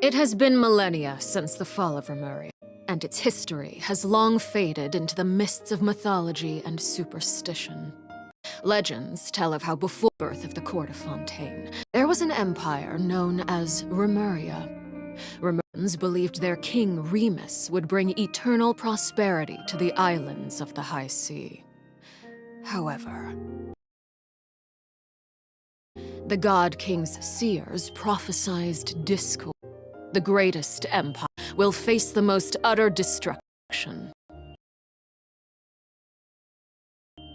It has been millennia since the fall of Remuria, and its history has long faded into the mists of mythology and superstition. Legends tell of how before the birth of the court of Fontaine, there was an empire known as Remuria. Remurians believed their king Remus would bring eternal prosperity to the islands of the High Sea. However, the God King's seers prophesied discord. The greatest empire will face the most utter destruction.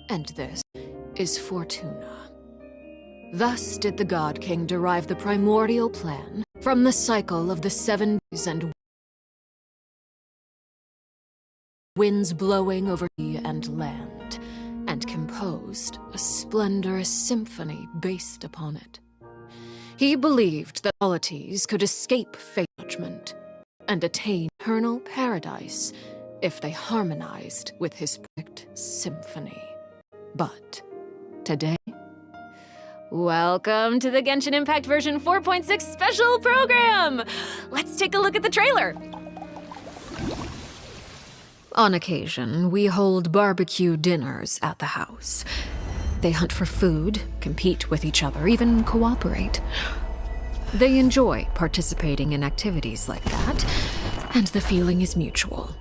And this is Fortuna. Thus did the God King derive the primordial plan from the cycle of the 7 days and winds blowing over sea and land, and composed a splendorous symphony based upon it. He believed that qualities could escape fate judgment and attain eternal paradise if they harmonized with his perfect symphony. But today, welcome to the Genshin Impact version 4.6 special program! Let's take a look at the trailer! On occasion, we hold barbecue dinners at the house. They hunt for food, compete with each other, even cooperate. They enjoy participating in activities like that, and the feeling is mutual.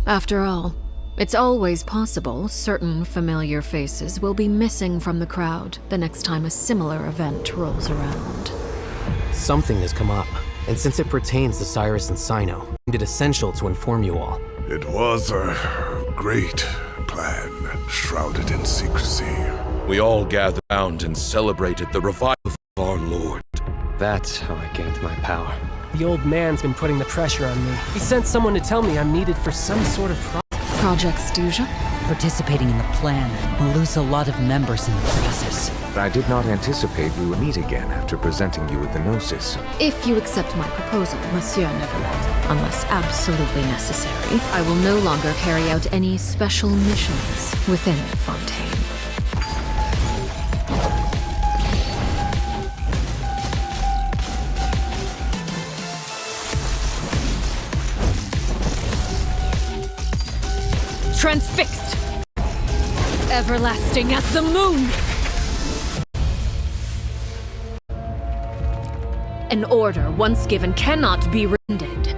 After all, it's always possible certain familiar faces will be missing from the crowd the next time a similar event rolls around. Something has come up, and since it pertains to Cyrus and Sino, it is essential to inform you all. It was a great plan, shrouded in secrecy. We all gathered round and celebrated the revival of our Lord. That's how I gained my power. The old man's been putting the pressure on me. He sent someone to tell me I'm needed for some sort of Project Stuja? Participating in the plan will lose a lot of members in the process. I did not anticipate we would meet again after presenting you with the Gnosis. If you accept my proposal, Monsieur Neverland, unless absolutely necessary, I will no longer carry out any special missions within Fontaine. Transfixed! Everlasting as the moon! An order once given cannot be rescinded.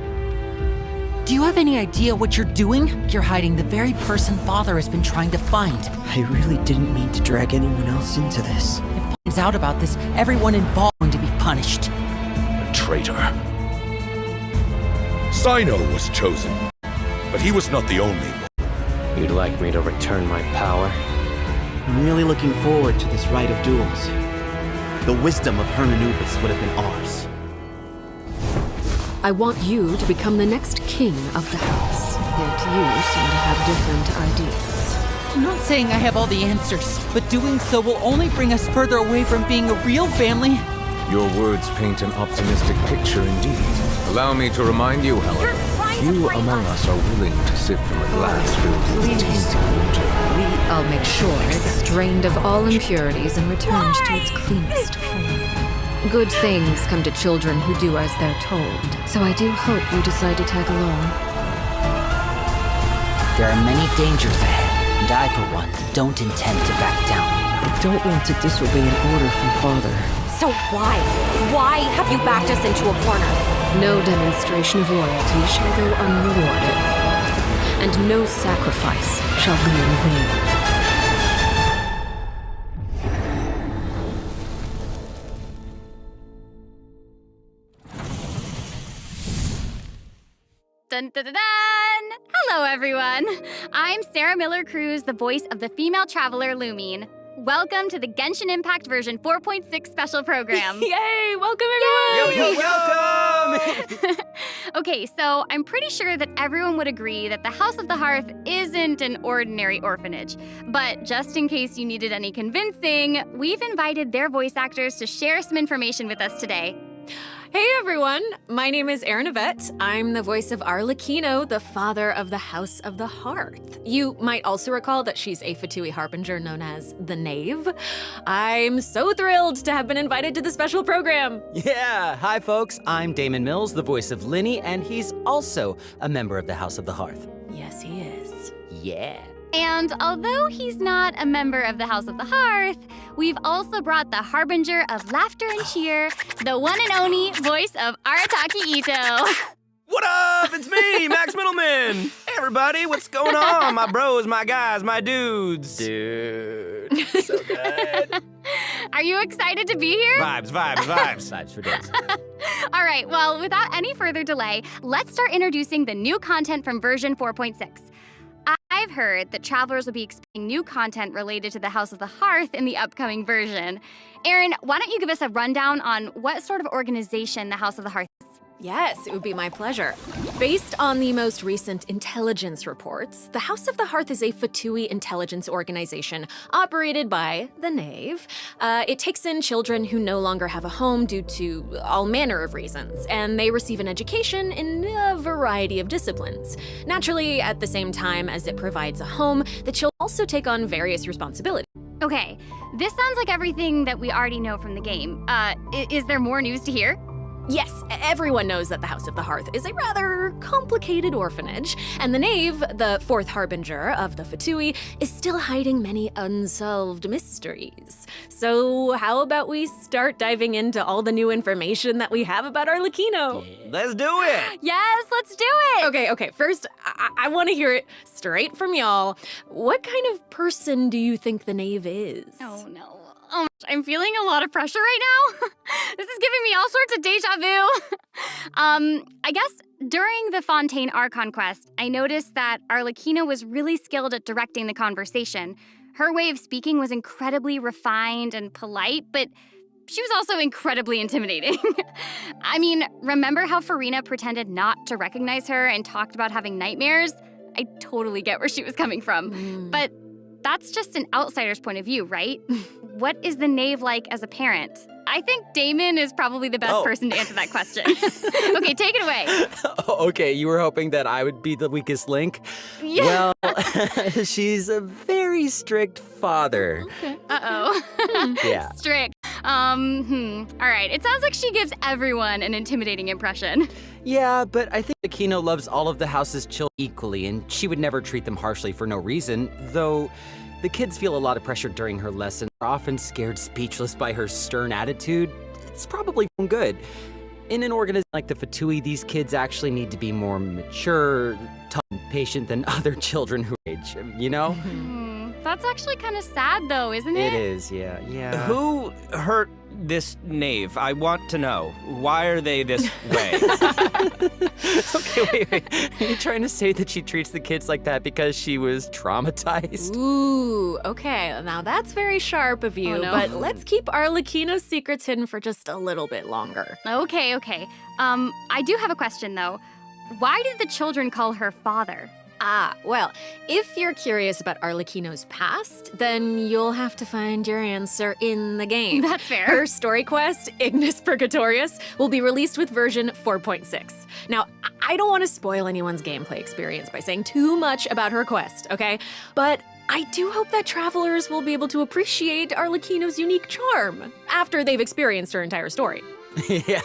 Do you have any idea what you're doing? You're hiding the very person Father has been trying to find. I really didn't mean to drag anyone else into this. If he finds out about this, everyone involved is going to be punished. A traitor. Sino was chosen, but he was not the only one. You'd like me to return my power? I'm really looking forward to this rite of duels. The wisdom of Hermanubis would have been ours. I want you to become the next king of the house. Yet you seem to have different ideas. I'm not saying I have all the answers, but doing so will only bring us further away from being a real family. Your words paint an optimistic picture indeed. Allow me to remind you, however, few among us are willing to sip from a glass filled with tainted water. I'll make sure it's drained of all impurities and returned to its cleanest form. Good things come to children who do as they're told, so I do hope you decide to tag along. There are many dangers ahead, and I, for one, don't intend to back down. I don't want to disobey an order from Father. So why? Why have you backed us into a corner? No demonstration of loyalty shall go unrewarded, and no sacrifice shall be in vain. Dun dun dun dun! Hello everyone! I'm Sarah Miller-Cruz, the voice of the female traveler Lumine. Welcome to the Genshin Impact version 4.6 special program. Yay! Welcome everyone! Yo, welcome! Okay, so I'm pretty sure that everyone would agree that the House of the Hearth isn't an ordinary orphanage. But just in case you needed any convincing, we've invited their voice actors to share some information with us today. Hey everyone, my name is Erin Yvette. I'm the voice of Arlecchino, the father of the House of the Hearth. You might also recall that she's a Fatui harbinger known as the Knave. I'm so thrilled to have been invited to the special program. Yeah, hi folks, I'm Damon Mills, the voice of Linny, and he's also a member of the House of the Hearth. Yes, he is. Yeah. And although he's not a member of the House of the Hearth, we've also brought the harbinger of laughter and cheer, the one and only voice of Arataki Ito. What up? It's me, Max Middleman. Hey, everybody, what's going on? My bros, my guys, my dudes. Dude, so good. Are you excited to be here? Vibes. Vibes for days. All right, well, without any further delay, let's start introducing the new content from version 4.6. I've heard that travelers will be expecting new content related to the House of the Hearth in the upcoming version. Erin, why don't you give us a rundown on what sort of organization the House of the Hearth is? Yes, it would be my pleasure. Based on the most recent intelligence reports, the House of the Hearth is a Fatui intelligence organization operated by the Knave. It takes in children who no longer have a home due to all manner of reasons, and they receive an education in a variety of disciplines. Naturally, at the same time as it provides a home, the children also take on various responsibilities. Okay, this sounds like everything that we already know from the game. Is there more news to hear? Yes, everyone knows that the House of the Hearth is a rather complicated orphanage, and the Knave, the fourth harbinger of the Fatui, is still hiding many unsolved mysteries. So how about we start diving into all the new information that we have about Arlecchino? Let's do it. Yes, let's do it! Okay, first, I want to hear it straight from y'all. What kind of person do you think the Knave is? Oh no. Oh, I'm feeling a lot of pressure right now. This is giving me all sorts of deja vu. I guess during the Fontaine Archon quest, I noticed that Arlecchino was really skilled at directing the conversation. Her way of speaking was incredibly refined and polite, but she was also incredibly intimidating. I mean, remember how Farina pretended not to recognize her and talked about having nightmares? I totally get where she was coming from. But that's just an outsider's point of view, right? What is the Knave like as a parent? I think Damon is probably the best person to answer that question. Okay, take it away. Okay, you were hoping that I would be the weakest link? Yeah. Well, she's a very strict father. Okay. Uh-oh. Yeah. Strict. All right, it sounds like she gives everyone an intimidating impression. Yeah, but I think Aquino loves all of the house's children equally, and she would never treat them harshly for no reason, though the kids feel a lot of pressure during her lesson. They're often scared speechless by her stern attitude. It's probably good. In an organization like the Fatui, these kids actually need to be more mature, tough, and patient than other children who age, you know? That's actually kind of sad, though, isn't it? It is, yeah. Who hurt this Knave? I want to know. Why are they this way? Okay, wait. Are you trying to say that she treats the kids like that because she was traumatized? Ooh, okay. Now that's very sharp of you, but let's keep Arlecchino's secrets hidden for just a little bit longer. Okay. I do have a question, though. Why did the children call her father? Well, if you're curious about Arlecchino's past, then you'll have to find your answer in the game. That's fair. Her story quest, Ignis Purgatorius, will be released with version 4.6. Now, I don't want to spoil anyone's gameplay experience by saying too much about her quest, okay? But I do hope that travelers will be able to appreciate Arlecchino's unique charm after they've experienced her entire story. Yeah.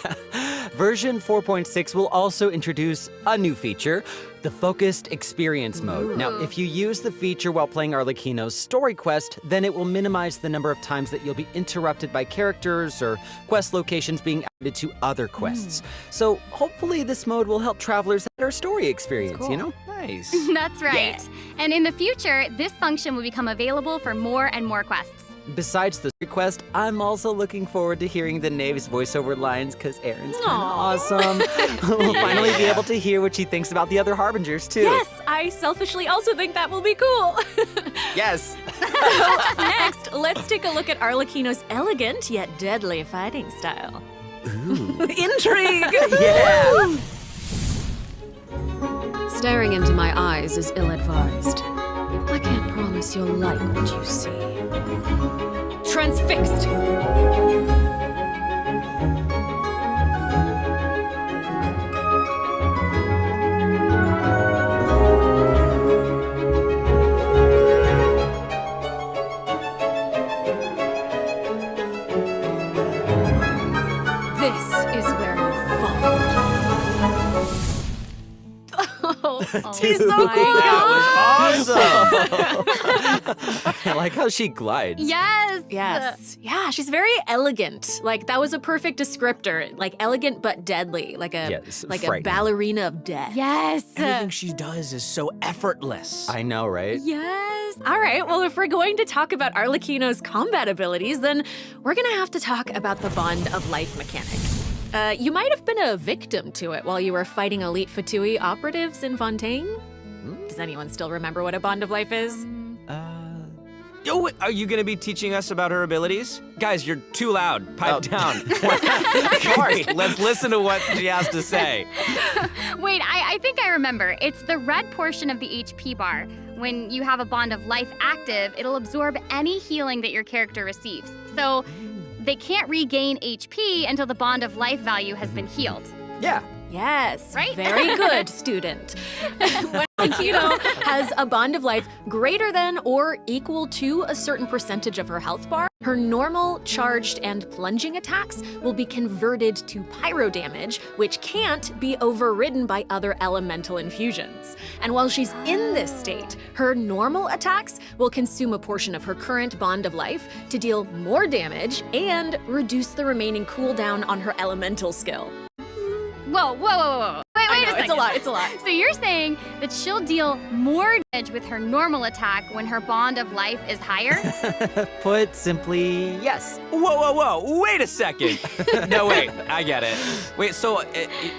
Version 4.6 will also introduce a new feature, the Focused Experience Mode. Now, if you use the feature while playing Arlecchino's story quest, then it will minimize the number of times that you'll be interrupted by characters or quest locations being added to other quests. So hopefully this mode will help travelers have their story experience, you know? Nice. That's right. Yeah. And in the future, this function will become available for more and more quests. Besides the request, I'm also looking forward to hearing the Knave's voiceover lines because Erin's kind of awesome. We'll finally be able to hear what she thinks about the other Harbingers, too. Yes, I selfishly also think that will be cool. Yes. So next, let's take a look at Arlecchino's elegant yet deadly fighting style. Ooh. Intrigue! Yeah! Staring into my eyes is ill-advised. I can't promise you'll like what you see. Transfixed! This is where you fall. She's so cool. That was awesome. I like how she glides. Yes. Yes. Yeah, she's very elegant. Like, that was a perfect descriptor. Like, elegant but deadly. Like a frightening. ballerina of death. Yes. Everything she does is so effortless. I know, right? Yes. All right, well, if we're going to talk about Arlecchino's combat abilities, then we're gonna have to talk about the Bond of Life mechanic. You might have been a victim to it while you were fighting elite Fatui operatives in Fontaine. Does anyone still remember what a Bond of Life is? Oh, are you gonna be teaching us about her abilities? Guys, you're too loud. Pipe down. Let's listen to what she has to say. Wait, I think I remember. It's the red portion of the HP bar. When you have a Bond of Life active, it'll absorb any healing that your character receives. So they can't regain HP until the Bond of Life value has been healed. Yeah. Yes, Right? very good, student. When Arlecchino has a Bond of Life greater than or equal to a certain percentage of her health bar, her normal, charged, and plunging attacks will be converted to pyro damage, which can't be overridden by other elemental infusions. And while she's in this state, her normal attacks will consume a portion of her current Bond of Life to deal more damage and reduce the remaining cooldown on her elemental skill. Whoa. Wait a second. It's a lot. So you're saying that she'll deal more damage with her normal attack when her Bond of Life is higher? Put simply, yes. Whoa. Wait a second. No, wait. I get it. Wait, so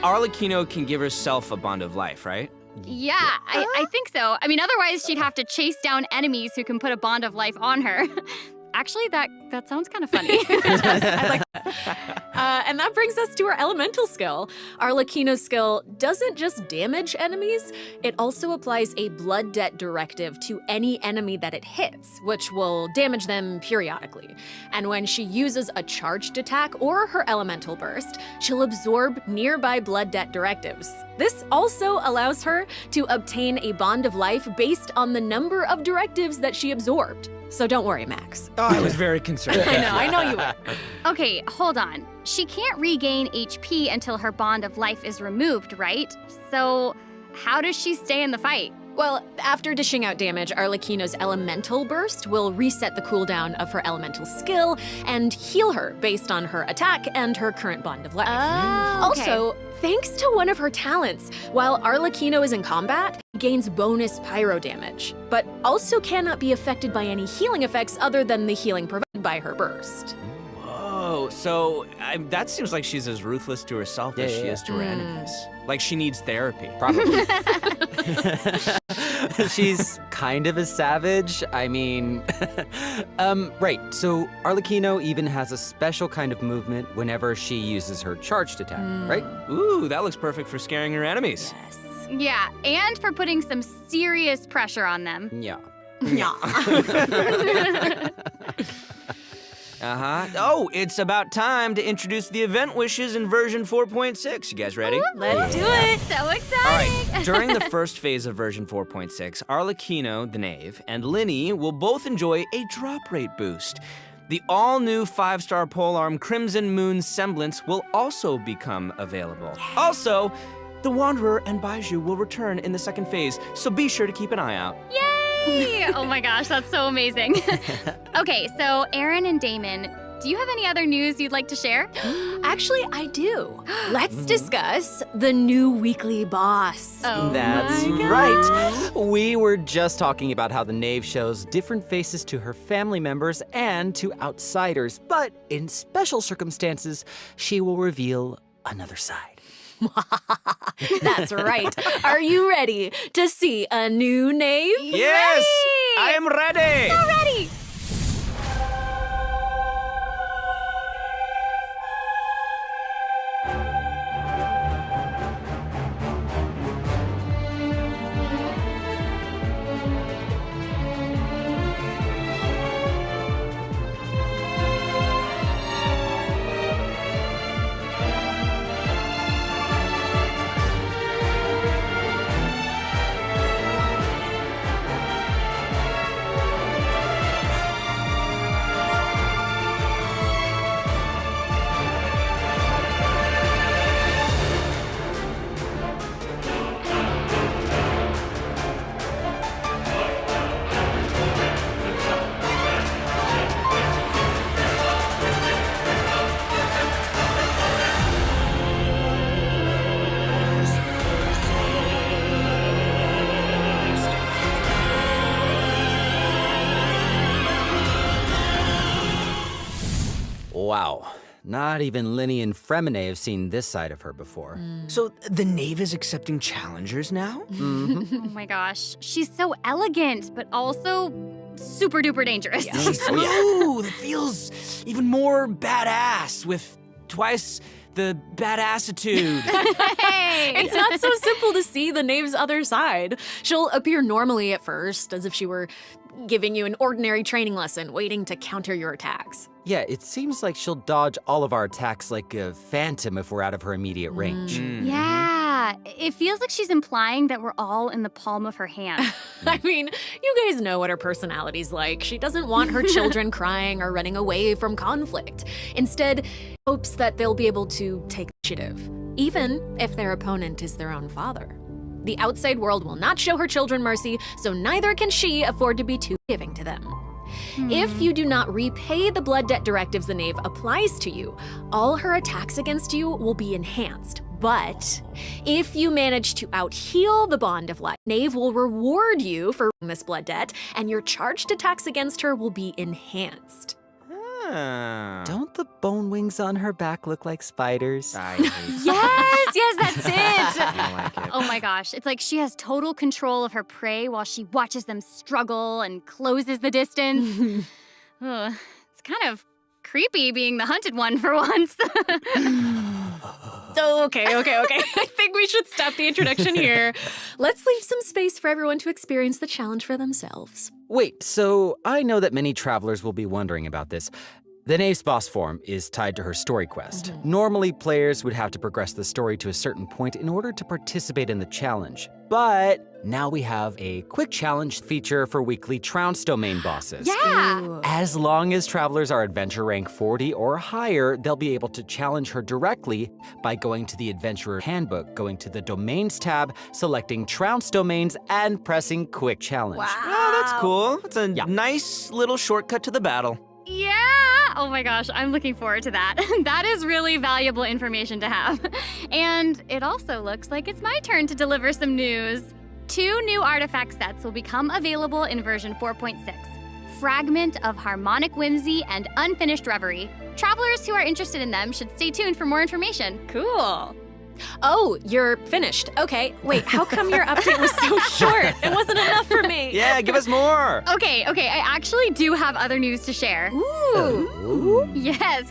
Arlecchino can give herself a Bond of Life, right? Yeah, I think so. I mean, otherwise she'd have to chase down enemies who can put a Bond of Life on her. Actually, that sounds kind of funny. I like that. And that brings us to our elemental skill. Arlecchino's skill doesn't just damage enemies, it also applies a blood debt directive to any enemy that it hits, which will damage them periodically. And when she uses a charged attack or her elemental burst, she'll absorb nearby blood debt directives. This also allows her to obtain a Bond of Life based on the number of directives that she absorbed. So don't worry, Max. Oh, I was very concerned. I know you were. Okay, hold on. She can't regain HP until her Bond of Life is removed, right? So how does she stay in the fight? Well, after dishing out damage, Arlecchino's elemental burst will reset the cooldown of her elemental skill and heal her based on her attack and her current Bond of Life. Oh, okay. Also, thanks to one of her talents, while Arlecchino is in combat, he gains bonus pyro damage, but also cannot be affected by any healing effects other than the healing provided by her burst. Whoa, so that seems like she's as ruthless to herself as she is to her enemies. Like she needs therapy. Probably. She's kind of a savage. I mean, right. So Arlecchino even has a special kind of movement whenever she uses her charged attack, right? Ooh, that looks perfect for scaring her enemies. Yes. Yeah, and for putting some serious pressure on them. Yeah. Oh, it's about time to introduce the event wishes in version 4.6. You guys ready? Let's do it. So All exciting! right, during the first phase of version 4.6, Arlecchino, the Knave, and Linny will both enjoy a drop rate boost. The all-new 5-star polearm Crimson Moon Semblance will also become available. Also, the Wanderer and Baiju will return in the second phase, so be sure to keep an eye out. Yay! Oh my gosh, that's so amazing. Okay, so Aaron and Damon, do you have any other news you'd like to share? Actually, I do. Let's discuss the new weekly boss. Oh That's my right. We were just talking about how the Knave shows different faces to her family members and to outsiders, but in special circumstances, she will reveal another side. That's right. Are you ready to see a new Knave? Yes! I am ready! So ready! Not even Linny and Fremine have seen this side of her before. So the knave is accepting challengers now? Mm-hmm. Oh my gosh, she's so elegant, but also super duper dangerous. She's smooth. It feels even more badass with twice the badassitude. Hey! It's not so simple to see the knave's other side. She'll appear normally at first, as if she were giving you an ordinary training lesson, waiting to counter your attacks. Yeah, it seems like she'll dodge all of our attacks like a phantom if we're out of her immediate range. Yeah, it feels like she's implying that we're all in the palm of her hand. I mean, you guys know what her personality's like. She doesn't want her children crying or running away from conflict. Instead, hopes that they'll be able to take initiative, even if their opponent is their own father. The outside world will not show her children mercy, so neither can she afford to be too giving to them. If you do not repay the blood debt directives the knave applies to you, all her attacks against you will be enhanced. But if you manage to out-heal the bond of life, knave will reward you for this blood debt, and your charged attacks against her will be enhanced. Don't the bone wings on her back look like spiders? I hate Yes, that's it. I don't like it. Oh my gosh, it's like she has total control of her prey while she watches them struggle and closes the distance. Ugh, it's kind of creepy being the hunted one for once. Okay. I think we should stop the introduction here. Let's leave some space for everyone to experience the challenge for themselves. Wait, so I know that many travelers will be wondering about this. The knave's boss form is tied to her story quest. Normally, players would have to progress the story to a certain point in order to participate in the challenge. But now we have a quick challenge feature for weekly Trounce domain bosses. Yeah. As long as travelers are adventure rank 40 or higher, they'll be able to challenge her directly by going to the Adventurer Handbook, going to the Domains tab, selecting Trounce domains, and pressing Quick Challenge. Oh, that's cool. It's a nice little shortcut to the battle. Yeah! Oh my gosh, I'm looking forward to that. That is really valuable information to have. And it also looks like it's my turn to deliver some news. 2 new artifact sets will become available in version 4.6. Fragment of Harmonic Whimsy and Unfinished Reverie. Travelers who are interested in them should stay tuned for more information. Cool. Oh, you're finished. Okay, wait, how come your update was so short? It wasn't enough for me. Yeah, give us more. Okay, I actually do have other news to share. Ooh. Yes.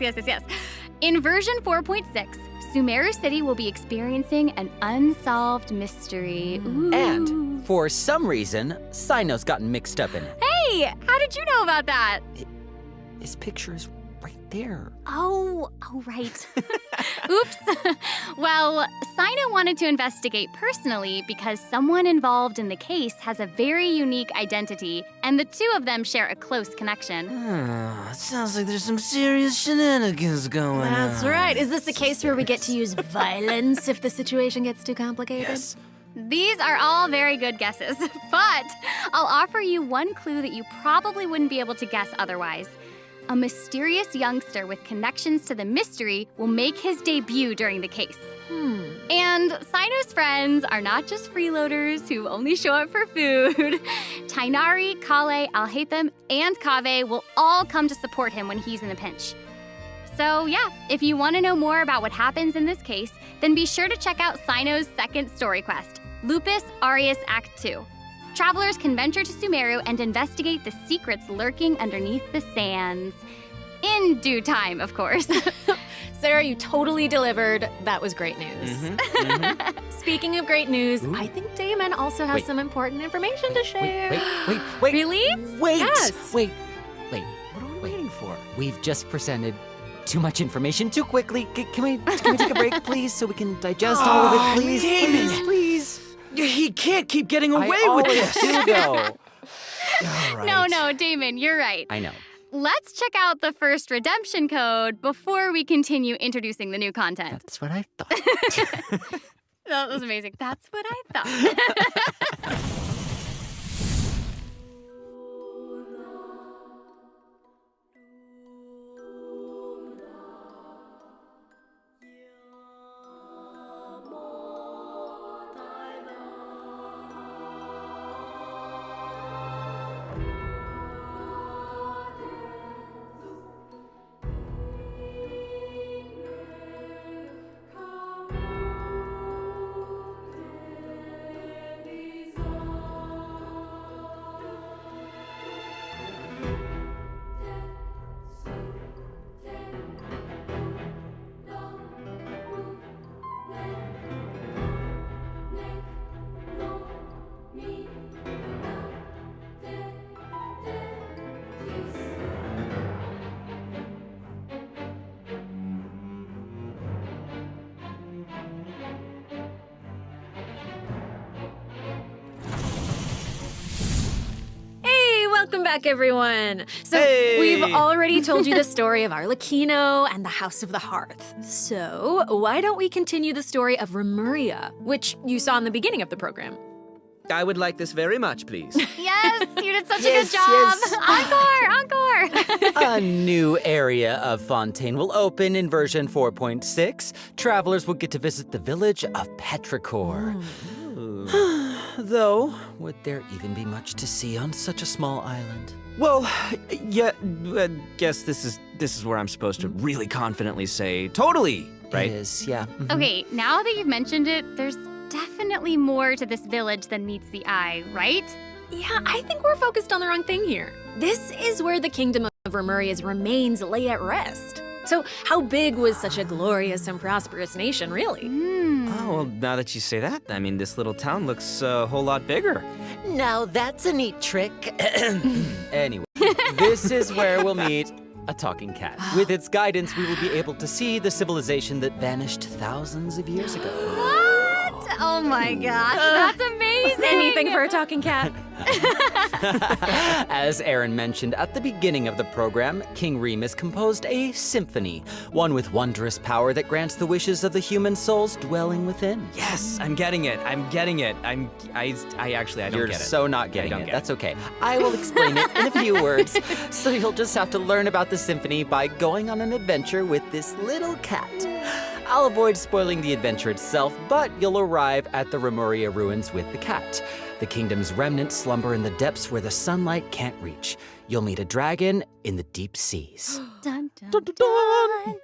In version 4.6, Sumeru City will be experiencing an unsolved mystery. Ooh. And for some reason, Sino's gotten mixed up in it. Hey, how did you know about that? His picture is right there. Oh, right. Oops. Well, Sino wanted to investigate personally because someone involved in the case has a very unique identity, and the two of them share a close connection. It sounds like there's some serious shenanigans going on. That's right. Is this a case where we get to use violence if the situation gets too complicated? Yes. These are all very good guesses, but I'll offer you one clue that you probably wouldn't be able to guess otherwise. A mysterious youngster with connections to the mystery will make his debut during the case. And Sino's friends are not just freeloaders who only show up for food. Tainari, Kale, Alhaitham, and Kaveh will all come to support him when he's in a pinch. So yeah, if you want to know more about what happens in this case, then be sure to check out Sino's second story quest, Lupus Aureus Act 2. Travelers can venture to Sumeru and investigate the secrets lurking underneath the sands. In due time, of course. Sarah, you totally delivered. That was great news. Speaking of great news, I think Damon also has some important information to share. Wait. Really? Wait. Yes. Wait. What are we waiting for? We've just presented too much information too quickly. Can we take a break, please, so we can digest all of it, please? Damon. Please. He can't keep getting away I with always this. do, though. All right. No, Damon, you're right. I know. Let's check out the first redemption code before we continue introducing the new content. That's what I thought. That was amazing. That's what I thought. Welcome back, everyone. So, Hey! we've already told you the story of Arlecchino and the House of the Hearth. So, why don't we continue the story of Remuria, which you saw in the beginning of the program? I would like this very much, please. Yes, you did such a Yes, good job. yes. Encore. A new area of Fontaine will open in version 4.6. Travelers will get to visit the village of Petrichor. Though, would there even be much to see on such a small island? Well, yeah, guess this is where I'm supposed to really confidently say totally, right? It is, yeah. Okay, now that you've mentioned it, there's definitely more to this village than meets the eye, right? Yeah, I think we're focused on the wrong thing here. This is where the kingdom of Remuria's remains lay at rest. So, how big was such a glorious and prosperous nation, really? Oh, well, now that you say that, I mean, this little town looks a whole lot bigger. Now that's a neat trick. Anyway, this is where we'll meet a talking cat. With its guidance, we will be able to see the civilization that vanished thousands of years ago. What? Oh my gosh, that's amazing. Anything for a talking cat. As Aaron mentioned at the beginning of the program, King Remus composed a symphony, one with wondrous power that grants the wishes of the human souls dwelling within. Yes, I'm getting it. I don't You're get it. so not getting I don't it. get That's okay. I will explain it in a few words, so you'll just have to learn about the symphony by going on an adventure with this little cat. I'll avoid spoiling the adventure itself, but you'll arrive at the Remuria ruins with the cat. The kingdom's remnants slumber in the depths where the sunlight can't reach. You'll meet a dragon in the deep seas. Dun, dun, dun.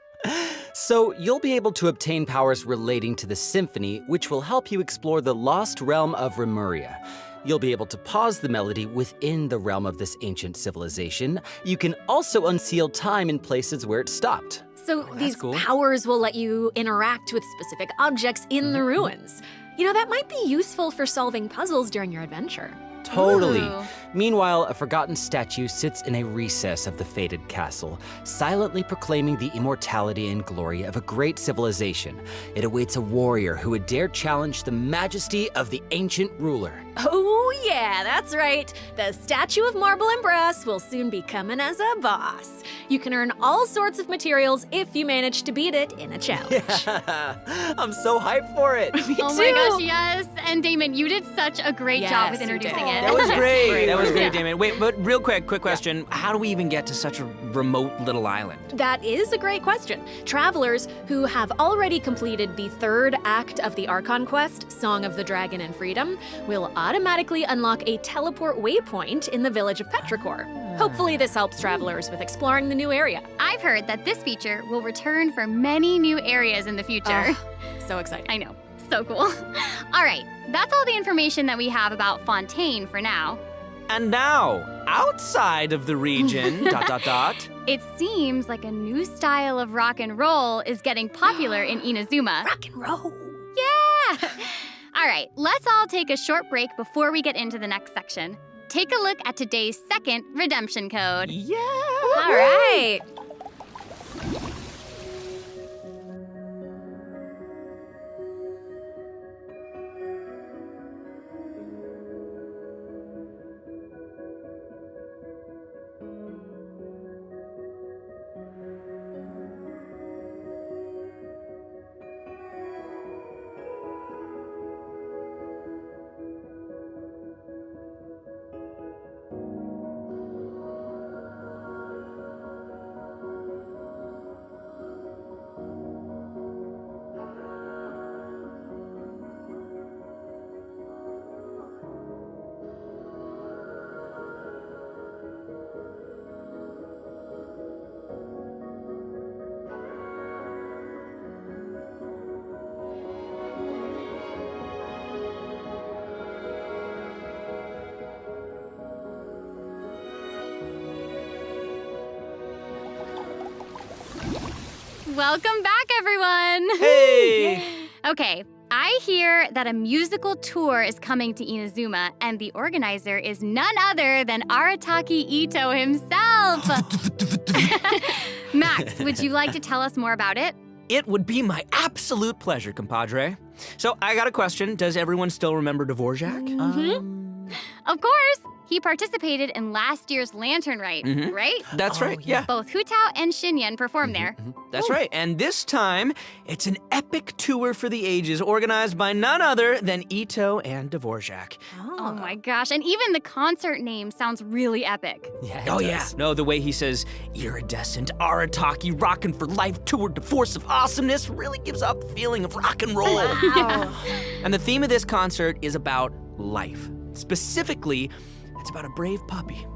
So you'll be able to obtain powers relating to the symphony, which will help you explore the lost realm of Remuria. You'll be able to pause the melody within the realm of this ancient civilization. You can also unseal time in places where it stopped. So, these cool. powers will let you interact with specific objects in the ruins. You know, that might be useful for solving puzzles during your adventure. Totally. Ooh. Meanwhile, a forgotten statue sits in a recess of the fated castle, silently proclaiming the immortality and glory of a great civilization. It awaits a warrior who would dare challenge the majesty of the ancient ruler. Oh, yeah, that's right. The statue of marble and brass will soon be coming as a boss. You can earn all sorts of materials if you manage to beat it in a challenge. I'm so hyped for it. Oh my gosh, yes. And Damon, you did such a great job with Yes, you introducing did. it. That was great. That was Yeah. great, Damon. Wait, but real quick question. How do we even get to such a remote little island? That is a great question. Travelers who have already completed the third act of the Archon quest, Song of the Dragon and Freedom, will automatically unlock a teleport waypoint in the village of Petrichor. Hopefully this helps travelers with exploring the new area. I've heard that this feature will return for many new areas in the future. So exciting. I know. So cool. All right, that's all the information that we have about Fontaine for now. And now, outside of the region, ... It seems like a new style of rock and roll is getting popular in Inazuma. Rock and roll. Yeah! All right, let's all take a short break before we get into the next section. Take a look at today's second redemption code. Yeah! All right. Welcome back, everyone! Hey! Okay, I hear that a musical tour is coming to Inazuma, and the organizer is none other than Arataki Ito himself! Max, would you like to tell us more about it? It would be my absolute pleasure, compadre. So I got a question. Does everyone still remember Dvorak? Of course! He participated in last year's Lantern Rite, right? That's right, yeah. Both Hu Tao and Xinyan performed there. That's right. And this time, it's an epic tour for the ages organized by none other than Ito and Dvorak. Oh my gosh, and even the concert name sounds really epic. Yeah. No, the way he says iridescent, Arataki, rockin' for life tour de force of awesomeness really gives off the feeling of rock and roll. Wow. And the theme of this concert is about life. Specifically, it's about a brave puppy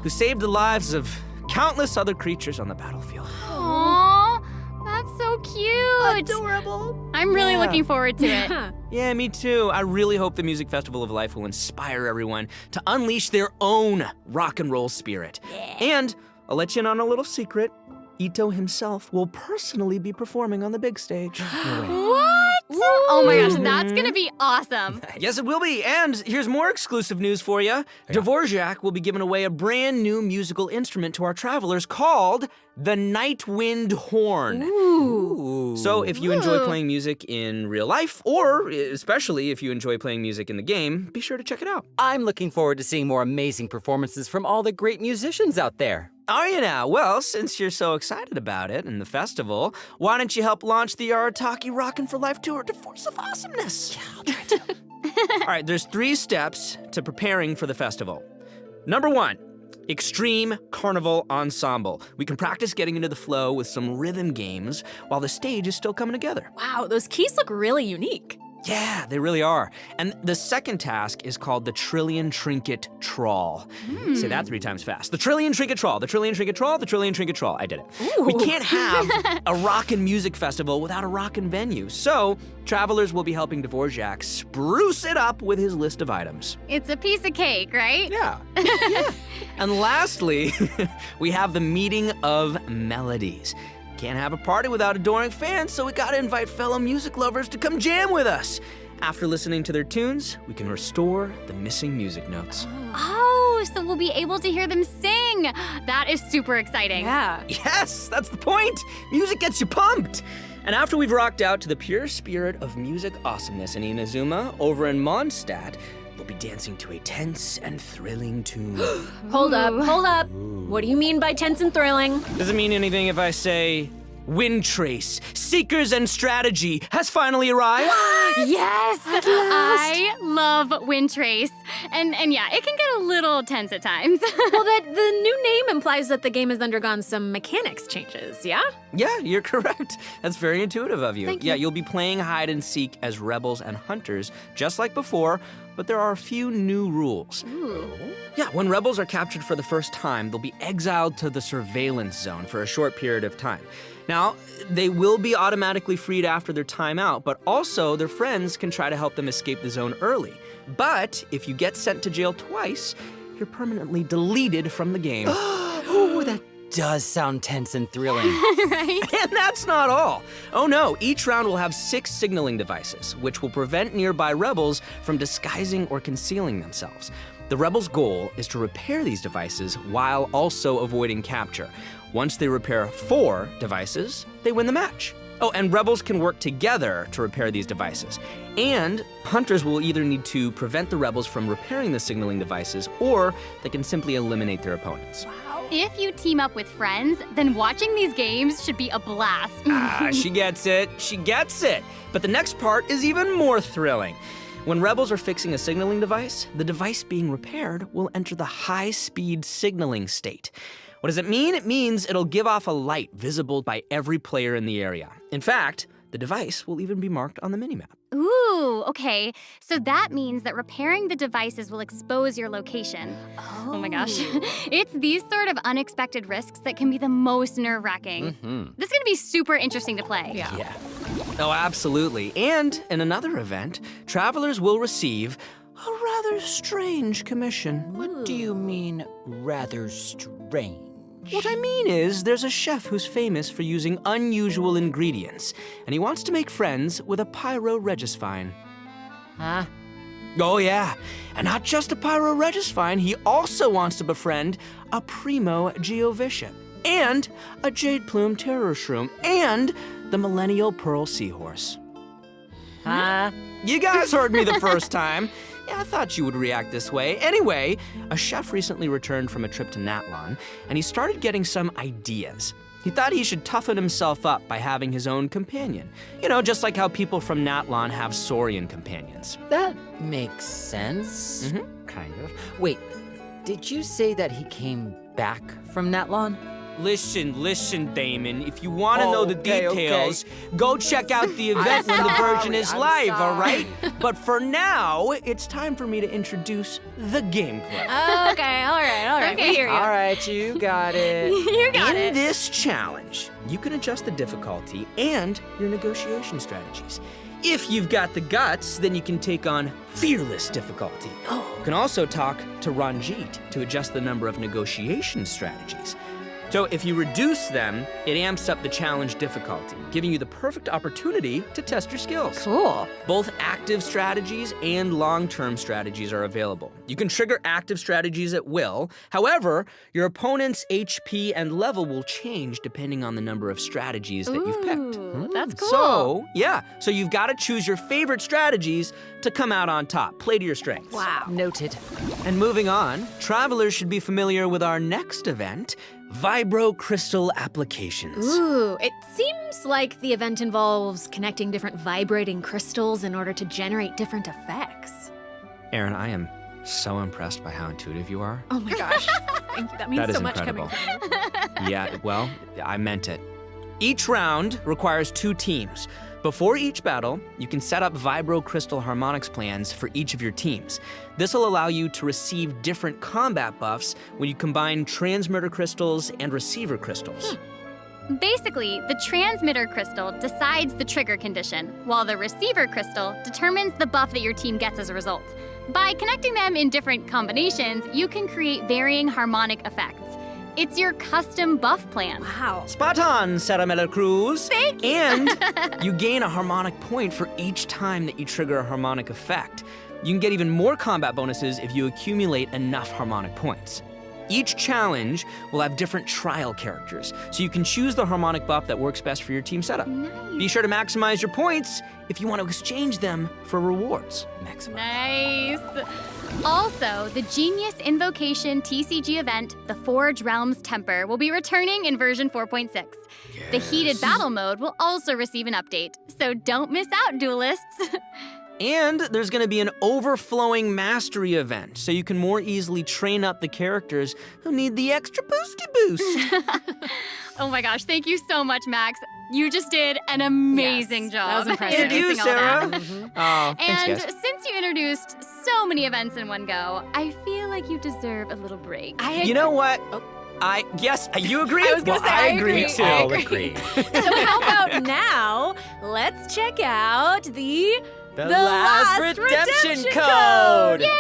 who saved the lives of countless other creatures on the battlefield. Aww, that's so cute. Adorable. I'm really looking forward to it. Yeah, me too. I really hope the Music Festival of Life will inspire everyone to unleash their own rock and roll spirit. And I'll let you in on a little secret. Ito himself will personally be performing on the big stage. What? Oh my gosh, that's gonna be awesome. Yes, it will be. And here's more exclusive news for you. Dvorak will be giving away a brand new musical instrument to our travelers called the Nightwind Horn. Ooh. So if you enjoy playing music in real life, or especially if you enjoy playing music in the game, be sure to check it out. I'm looking forward to seeing more amazing performances from all the great musicians out there. Are you now? Well, since you're so excited about it and the festival, why don't you help launch the Arataki Rockin' for Life Tour de Force of Awesomeness? Yeah, I'll try to. All right, there's 3 steps to preparing for the festival. Number 1, Extreme Carnival Ensemble. We can practice getting into the flow with some rhythm games while the stage is still coming together. Wow, those keys look really unique. Yeah, they really are. And the second task is called the Trillion Trinket Trawl. Say that 3 times fast. The Trillion Trinket Trawl, the Trillion Trinket Trawl, the Trillion Trinket Trawl. I did it. Ooh. We can't have a rockin' music festival without a rockin' venue. So, travelers will be helping Dvorak spruce it up with his list of items. It's a piece of cake, right? Yeah. And lastly, we have the Meeting of Melodies. Can't have a party without adoring fans, so we gotta invite fellow music lovers to come jam with us. After listening to their tunes, we can restore the missing music notes. Oh, so we'll be able to hear them sing. That is super exciting. Yeah. Yes, that's the point. Music gets you pumped. And after we've rocked out to the pure spirit of music awesomeness in Inazuma, over in Mondstadt, we'll be dancing to a tense and thrilling tune. Hold up. What do you mean by tense and thrilling? Does it mean anything if I say, Wind Trace, Seekers and Strategy has finally arrived? Yes! I love Wind Trace. And yeah, it can get a little tense at times. Well, that the new name implies that the game has undergone some mechanics changes, yeah? Yeah, you're correct. That's very intuitive of you. Thank Yeah, you. you'll be playing hide and seek as rebels and hunters, just like before, but there are a few new rules. Ooh. Yeah, when rebels are captured for the first time, they'll be exiled to the surveillance zone for a short period of time. Now, they will be automatically freed after their time out, but also their friends can try to help them escape the zone early. But if you get sent to jail twice, you're permanently deleted from the game. Ooh, that does sound tense and thrilling. Right? And that's not all. Oh no, each round will have 6 signaling devices, which will prevent nearby rebels from disguising or concealing themselves. The rebels' goal is to repair these devices while also avoiding capture. Once they repair 4 devices, they win the match. Oh, and rebels can work together to repair these devices. And hunters will either need to prevent the rebels from repairing the signaling devices, or they can simply eliminate their opponents. If you team up with friends, then watching these games should be a blast. She gets it. She gets it. But the next part is even more thrilling. When rebels are fixing a signaling device, the device being repaired will enter the high-speed signaling state. What does it mean? It means it'll give off a light visible by every player in the area. In fact, the device will even be marked on the minimap. Ooh, okay. So that means that repairing the devices will expose your location. Oh my gosh. It's these sort of unexpected risks that can be the most nerve-wracking. This is gonna be super interesting to play. Yeah. Oh, absolutely. And in another event, travelers will receive a rather strange commission. What do you mean, rather strange? What I mean is, there's a chef who's famous for using unusual ingredients, and he wants to make friends with a Pyro Regisvine. Huh? Oh yeah, and not just a Pyro Regisvine, he also wants to befriend a Primo Geovicia, and a Jade Plume Terror Shroom, and the Millennial Pearl Seahorse. Huh? You guys heard me the first time. Yeah, I thought you would react this way. Anyway, a chef recently returned from a trip to Natlon, and he started getting some ideas. He thought he should toughen himself up by having his own companion. You know, just like how people from Natlon have Saurian companions. That makes sense. Kind of. Wait, did you say that he came back from Natlon? Listen, Damon. If you want to know the details, go check out the event when the version is live, all right? But for now, it's time for me to introduce the gameplay. Okay, all right. Okay. We hear you. All right, you got it. You got it. In this challenge, you can adjust the difficulty and your negotiation strategies. If you've got the guts, then you can take on fearless difficulty. You can also talk to Ranjit to adjust the number of negotiation strategies. So if you reduce them, it amps up the challenge difficulty, giving you the perfect opportunity to test your skills. Cool. Both active strategies and long-term strategies are available. You can trigger active strategies at will. However, your opponent's HP and level will change depending on the number of strategies that you've picked. That's cool. So you've got to choose your favorite strategies to come out on top. Play to your strengths. Wow. Noted. And moving on, travelers should be familiar with our next event, Vibro Crystal Applications. Ooh, it seems like the event involves connecting different vibrating crystals in order to generate different effects. Aaron, I am so impressed by how intuitive you are. Oh my gosh. Thank you. That means That is so much incredible. coming from you. Yeah, well, I meant it. Each round requires 2 teams. Before each battle, you can set up Vibro Crystal Harmonics plans for each of your teams. This will allow you to receive different combat buffs when you combine transmitter crystals and receiver crystals. Basically, the transmitter crystal decides the trigger condition, while the receiver crystal determines the buff that your team gets as a result. By connecting them in different combinations, you can create varying harmonic effects. It's your custom buff plan. Wow. Spot on, Sarah Miller Cruz. Thank you. And you gain a harmonic point for each time that you trigger a harmonic effect. You can get even more combat bonuses if you accumulate enough harmonic points. Each challenge will have different trial characters, so you can choose the harmonic buff that works best for your team setup. Nice. Be sure to maximize your points if you want to exchange them for rewards. Nice. Also, the Genius Invocation TCG event, the Forge Realms Temper, will be returning in version 4.6. The Heated Battle mode will also receive an update, so don't miss out, duelists. And there's going to be an overflowing mastery event, so you can more easily train up the characters who need the extra boosty boost. Oh my gosh, thank you so much, Max. You just did an amazing job. That was impressive. Thank you, introducing all Sarah. that. Oh, thanks, And guys. since you introduced so many events in one go, I feel like you deserve a little break. You know what? Yes, you agree? I was gonna say, I I agree agree. too. I agree. So how about now, let's check out the last redemption code. Yay!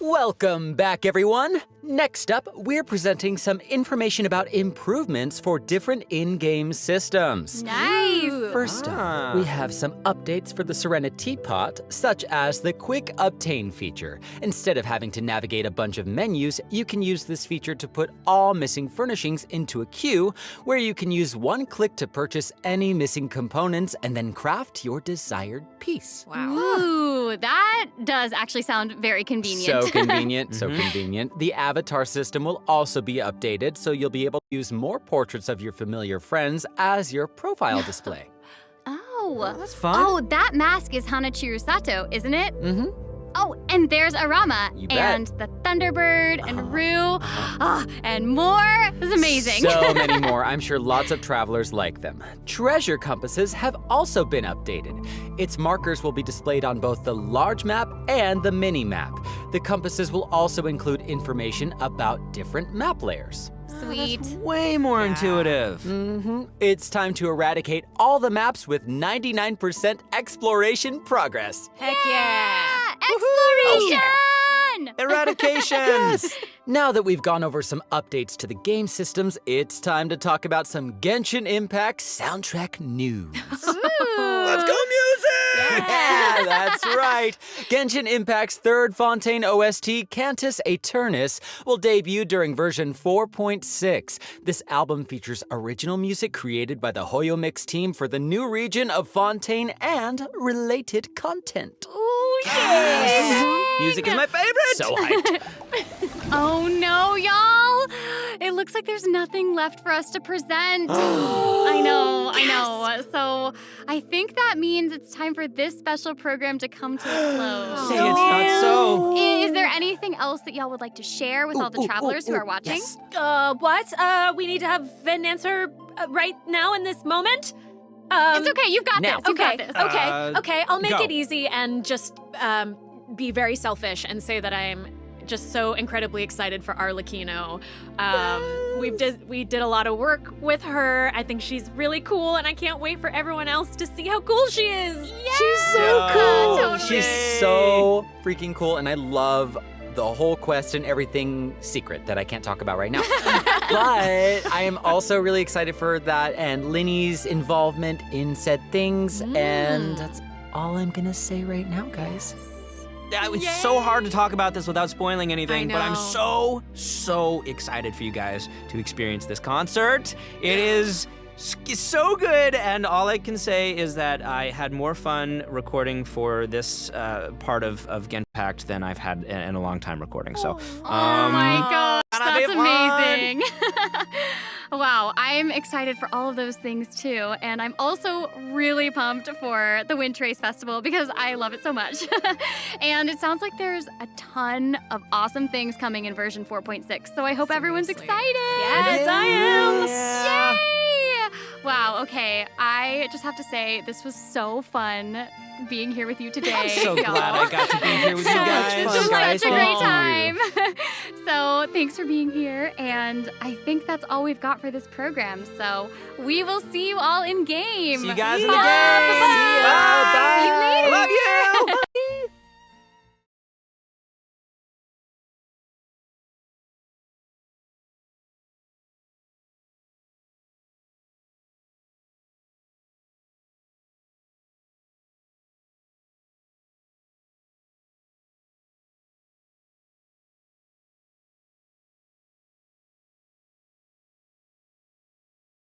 Welcome back, everyone. Next up, we're presenting some information about improvements for different in-game systems. Nice. First up, we have some updates for the Serenity Teapot, such as the Quick Obtain feature. Instead of having to navigate a bunch of menus, you can use this feature to put all missing furnishings into a queue, where you can use one click to purchase any missing components and then craft your desired piece. Wow. Ooh, that does actually sound very convenient. So convenient, so convenient. The avatar system will also be updated, so you'll be able to use more portraits of your familiar friends as your profile display. Oh, Oh, that's fun. Oh, that mask is Hanachiru Sato, isn't it? Mm-hmm. Oh, and there's Arama, You bet. and the Thunderbird, and Rue, and more. This is amazing. So many more. I'm sure lots of travelers like them. Treasure compasses have also been updated. Its markers will be displayed on both the large map and the mini map. The compasses will also include information about different map layers. Sweet. Way more intuitive. Mm-hmm. It's time to eradicate all the maps with 99% exploration progress. Heck yeah! Exploration! Eradication! Yes! Now that we've gone over some updates to the game systems, it's time to talk about some Genshin Impact soundtrack news. Let's go music! Yeah, that's right. Genshin Impact's third Fontaine OST, Cantus Aeternus, will debut during version 4.6. This album features original music created by the Hoyo Mix team for the new region of Fontaine and related content. Ooh, yeah! Music is my favorite! So hyped. Oh no, y'all! It looks like there's nothing left for us to present. I know. So I think that means it's time for this special program to come to a close. Say it's not so. Is there anything else that y'all would like to share with all the travelers who are watching? Yes. What? We need to have an answer right now in this moment? It's okay, you've got now. this. You got this. Okay, I'll make go. it easy and just be very selfish and say that I'm just so incredibly excited for Arlecchino. We did a lot of work with her. I think she's really cool, and I can't wait for everyone else to see how cool she is. She's so cool. Totally. She's so freaking cool, and I love the whole quest and everything secret that I can't talk about right now. But I am also really excited for that and Linny's involvement in said things, and that's all I'm gonna say right now, guys. It's so hard to talk about this without spoiling anything, but I'm know. so excited for you guys to experience this concert. It is so good, and all I can say is that I had more fun recording for this part of Genshin Impact than I've had in a long time recording. So, Oh my gosh, That'll be that's amazing. Wow, I'm excited for all of those things too. And I'm also really pumped for the Wind Trace Festival because I love it so much. And it sounds like there's a ton of awesome things coming in version 4.6. So I hope everyone's excited. Yes, I am. Yeah. Yay! Wow, okay. I just have to say, this was so fun being here with you today. I'm so y'all. glad I got to be here with you guys. This was such a great time. So thanks for being here, and I think that's all we've got for this program. So we will see you all in game. See you guys in the Bye. game. Bye. Bye. See you later. I love you.